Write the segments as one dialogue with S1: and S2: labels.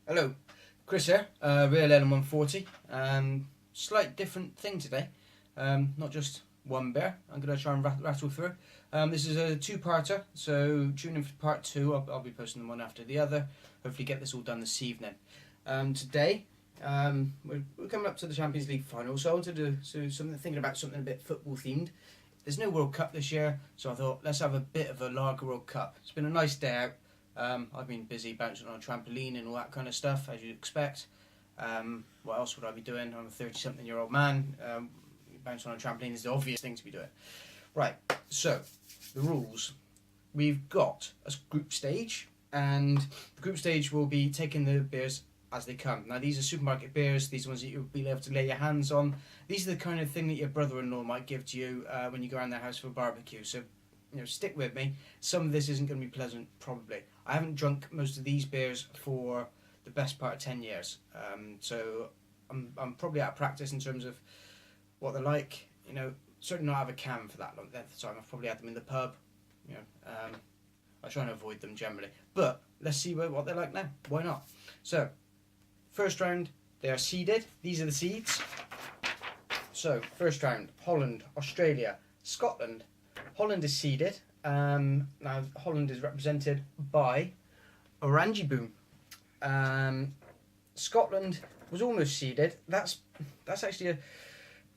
S1: Hello, Chris here, Real N140. Slight different thing today, not just one bear. I'm going to try and rattle through. This is a two-parter, so tune in for part two. I'll be posting them one after the other. Hopefully get this all done this evening. Today, we're coming up to the Champions League final, so I wanted to do thinking about something a bit football themed. There's no World Cup this year, so I thought let's have a bit of a lager World Cup. It's been a nice day out. I've been busy bouncing on a trampoline and all that kind of stuff, as you'd expect. What else would I be doing? I'm a 30-something-year-old man. Bouncing on a trampoline is the obvious thing to be doing. Right, so the rules. We've got a group stage, and the group stage will be taking the beers as they come. Now, these are supermarket beers. These are ones that you'll be able to lay your hands on. These are the kind of thing that your brother-in-law might give to you when you go around their house for a barbecue. So, stick with me. Some of this isn't going to be pleasant, probably. I haven't drunk most of these beers for the best part of 10 years. So I'm probably out of practice in terms of what they're like. Certainly not have a can for that long length of time. I've probably had them in the pub. I try and avoid them generally. But let's see what they're like now. Why not? So, first round, they are seeded. These are the seeds. So, first round, Holland, Australia, Scotland. Holland is seeded. Now, Holland is represented by Orangey Boom. Scotland was almost seeded. That's actually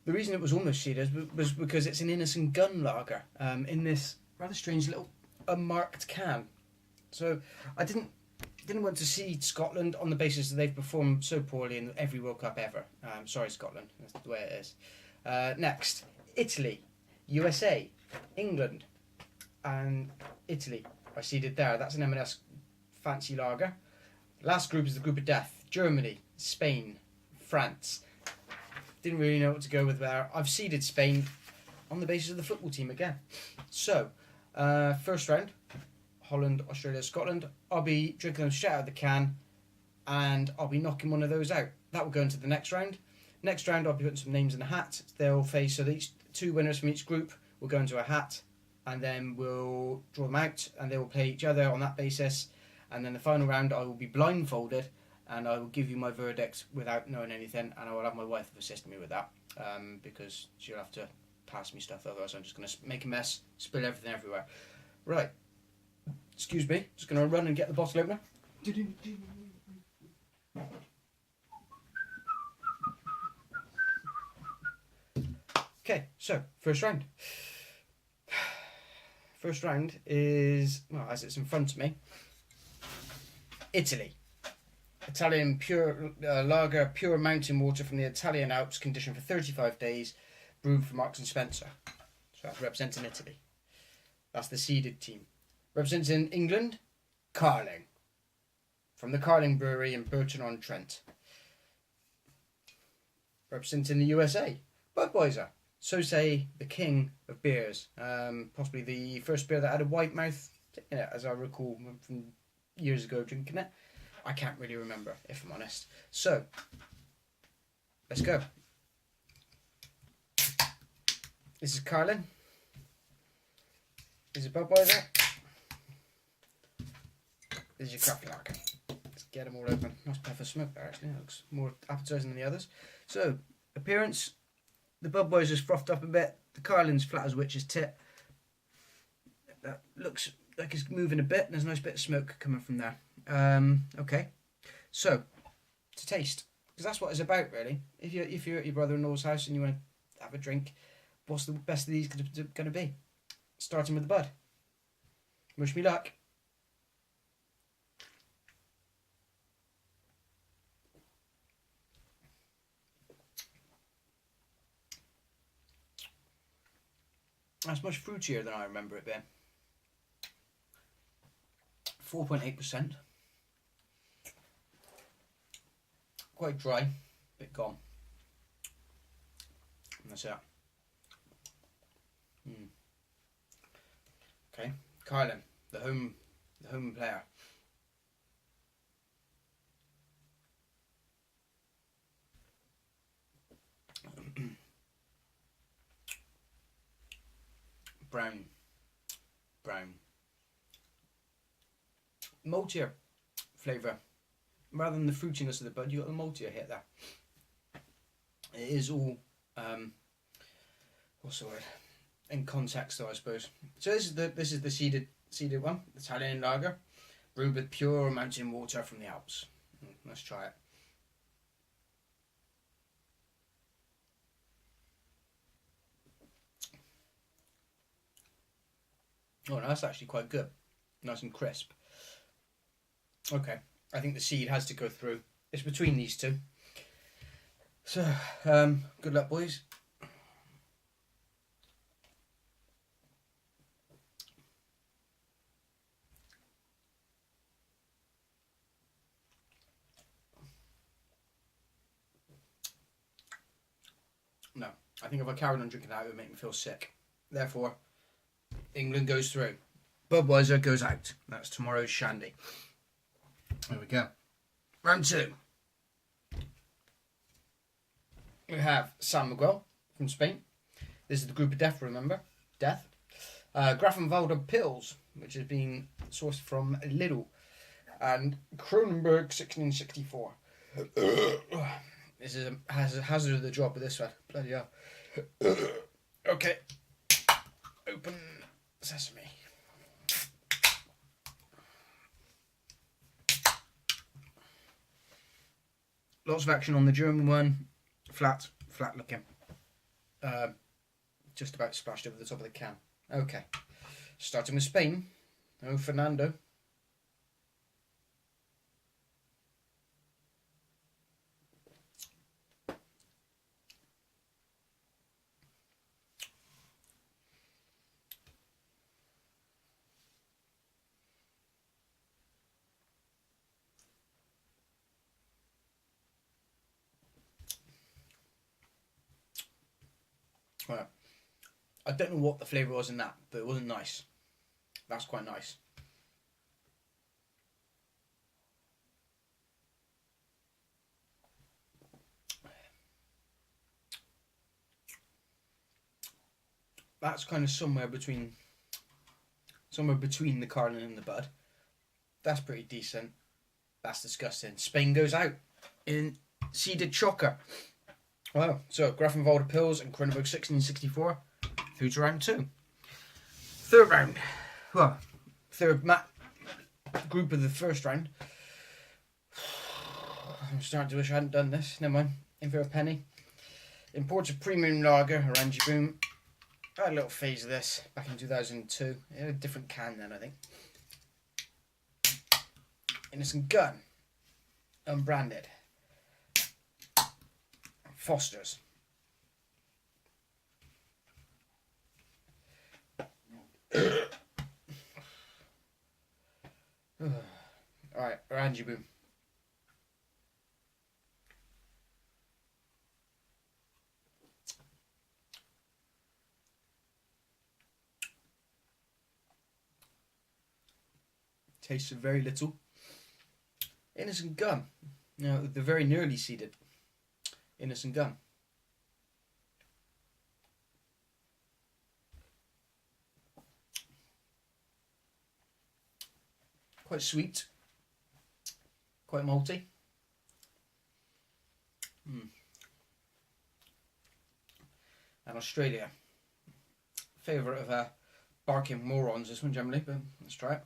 S1: the reason it was almost seeded was because it's an Innis and Gunn lager in this rather strange little unmarked can. So I didn't want to seed Scotland on the basis that they've performed so poorly in every World Cup ever. Sorry, Scotland. That's the way it is. Next, Italy, USA, England, and Italy are seeded there. That's an M&S fancy lager. Last group is the group of death. Germany, Spain, France. Didn't really know what to go with there. I've seeded Spain on the basis of the football team again. So, first round, Holland, Australia, Scotland. I'll be drinking them straight out of the can, and I'll be knocking one of those out. That will go into the next round. Next round, I'll be putting some names in a hat. They'll face, so each two winners from each group will go into a hat, and then we'll draw them out, and they will play each other on that basis. And then the final round, I will be blindfolded, and I will give you my verdict without knowing anything, and I will have my wife assist me with that, because she'll have to pass me stuff, otherwise I'm just going to make a mess, spill everything everywhere. Right, excuse me, just going to run and get the bottle opener. Okay, so, first round. First round is, well, as it's in front of me, Italy. Italian pure lager, pure mountain water from the Italian Alps, conditioned for 35 days, brewed for Marks and Spencer. So that's representing Italy. That's the seeded team. Representing England, Carling, from the Carling Brewery in Burton-on-Trent. Representing the USA, Budweiser. So say the king of beers. Possibly the first beer that had a white mouth in it, as I recall from years ago drinking it. I can't really remember, if I'm honest. So, let's go. This is Carling. This is Budweiser. This is your craft lager. Let's get them all open. Nice puff of smoke there, actually. It looks more appetising than the others. So, appearance. The Budweiser's frothed up a bit. The Carling's flat as witch's tit. That looks like it's moving a bit. There's a nice bit of smoke coming from there. Okay. So, to taste. Because that's what it's about, really. If you're at your brother-in-law's house and you want to have a drink, what's the best of these going to be? Starting with the Bud. Wish me luck. That's much fruitier than I remember it being. 4.8%. Quite dry, bit gone. And that's it. Okay, Carling, the home player. Brown. Maltier flavour rather than the fruitiness of the bud, you got the maltier hit there. It is all what's the word? In context, though, I suppose. So this is the seeded one, Italian lager, brewed with pure mountain water from the Alps. Let's try it. Oh, no, that's actually quite good. Nice and crisp. Okay, I think the seed has to go through. It's between these two. So, good luck, boys. No, I think if I carried on drinking that, it would make me feel sick. Therefore, England goes through. Budweiser goes out. That's tomorrow's shandy. There we go. Round 2. We have San Miguel from Spain. This is the group of death, remember? Death. Grafenwalder Pils, which has been sourced from Lidl. And Kronenberg 1664. This is has a hazard of the job with this one. Bloody hell. Okay. Open sesame. Lots of action on the German one. Flat looking. Just about splashed over the top of the can. Okay. Starting with Spain. Oh, Fernando. Right. I don't know what the flavour was in that, but it wasn't nice. That's quite nice. That's kind of somewhere between the Carlin and the Bud. That's pretty decent. That's disgusting. Spain goes out in seeded chocker. Wow. So Grafenwalder Pils and Kronenberg 1664 through to round 2. Third round. Well, third group of the first round. I'm starting to wish I hadn't done this. Never mind. In for a penny. Imported premium lager, Orange Boom. I had a little phase of this back in 2002. It had a different can then, I think. Innis and Gunn. Unbranded. Foster's. Alright, Orange Boom. Tastes of very little. Innis and Gunn. Now, they're very nearly seeded. Innis and Gunn. Quite sweet. Quite malty. And Australia. Favourite of barking morons, this one generally, but let's try it.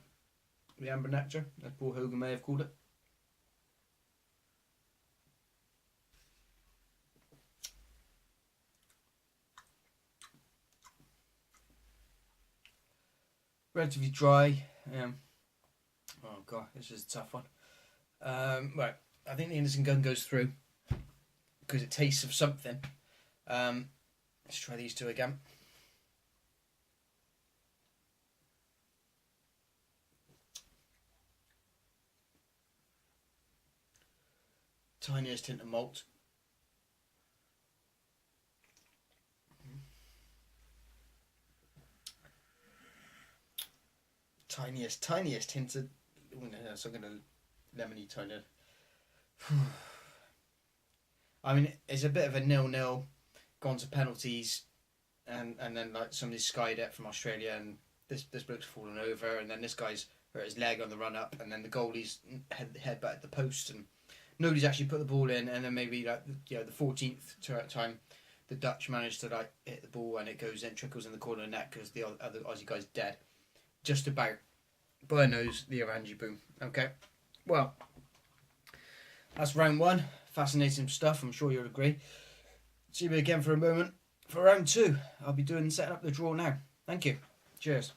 S1: The Amber Nectar, as Paul Hogan may have called it. Relatively dry. Oh god, this is a tough one. Right, I think the Innis and Gunn goes through because it tastes of something. Let's try these two again. Tiniest hint of malt. Tiniest hint of... Oh no, so I'm going to lemony tone it. I mean, it's a bit of a 0-0, gone to penalties, and then like somebody skied it from Australia, and this bloke's fallen over, and then this guy's hurt his leg on the run up, and then the goalie's head back at the post, and nobody's actually put the ball in. And then maybe like the 14th time, the Dutch managed to like hit the ball and it goes in, trickles in the corner of the net because the other Aussie guy's dead. Just about by nose the Orangi boom. Okay, well, that's round 1. Fascinating stuff. I'm sure you'll agree. See me again for a moment for round 2. I'll be setting up the draw now. Thank you. Cheers.